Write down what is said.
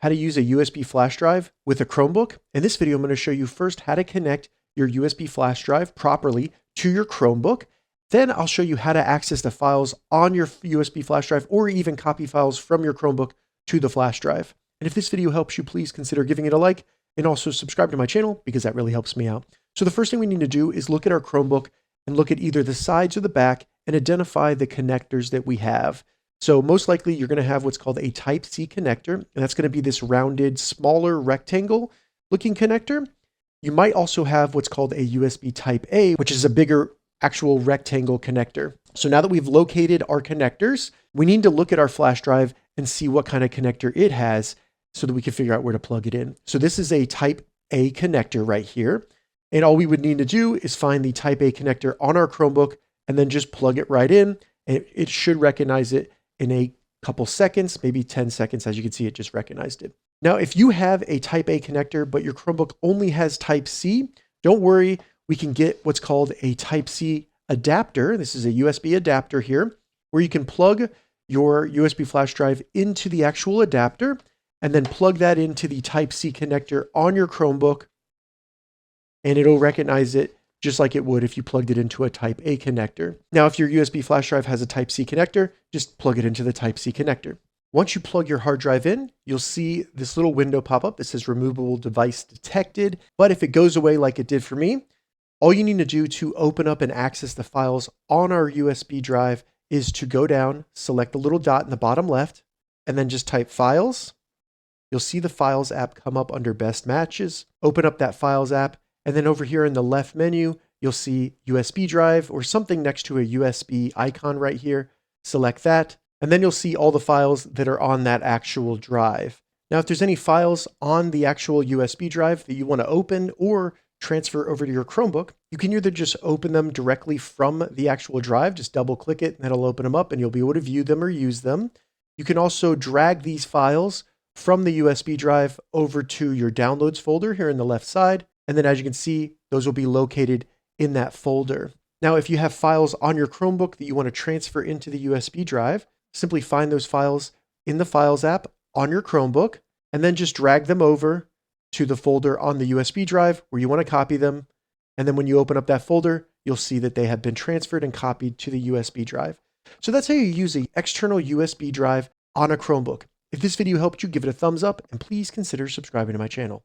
how to use a USB flash drive with a Chromebook. In this video, I'm going to show you first how to connect your USB flash drive properly to your Chromebook. Then I'll show you how to access the files on your USB flash drive or even copy files from your Chromebook to the flash drive. And if this video helps you, please consider giving it a like and also subscribe to my channel because that really helps me out. So the first thing we need to do is look at our Chromebook and look at either the sides or the back and identify the connectors that we have. So most likely you're going to have what's called a Type-C connector, and that's going to be this rounded, smaller rectangle looking connector. You might also have what's called a USB Type-A, which is a bigger actual rectangle connector. So now that we've located our connectors, we need to look at our flash drive and see what kind of connector it has so that we can figure out where to plug it in. So this is a Type-A connector right here. And all we would need to do is find the Type-A connector on our Chromebook and then just plug it right in. And it should recognize it in a couple seconds, maybe 10 seconds. As you can see, it just recognized it. Now, if you have a Type-A connector, but your Chromebook only has Type-C, don't worry. We can get what's called a Type-C adapter. This is a USB adapter here, where you can plug your USB flash drive into the actual adapter and then plug that into the Type-C connector on your Chromebook, and it'll recognize it just like it would if you plugged it into a Type-A connector. Now, if your USB flash drive has a Type-C connector, just plug it into the Type-C connector. Once you plug your hard drive in, you'll see this little window pop up that says removable device detected. But if it goes away like it did for me, all you need to do to open up and access the files on our USB drive is to go down, select the little dot in the bottom left, and then just type Files. You'll see the Files app come up under Best Matches. Open up that Files app, and then over here in the left menu, you'll see USB drive or something next to a USB icon right here. Select that, and then you'll see all the files that are on that actual drive. Now, if there's any files on the actual USB drive that you want to open or transfer over to your Chromebook, you can either just open them directly from the actual drive, just double click it and that'll open them up and you'll be able to view them or use them. You can also drag these files from the USB drive over to your downloads folder here in the left side. And then as you can see, those will be located in that folder. Now, if you have files on your Chromebook that you want to transfer into the USB drive, simply find those files in the Files app on your Chromebook and then just drag them over to the folder on the USB drive where you want to copy them. And then when you open up that folder, you'll see that they have been transferred and copied to the USB drive. So that's how you use an external USB drive on a Chromebook. If this video helped you, give it a thumbs up and please consider subscribing to my channel.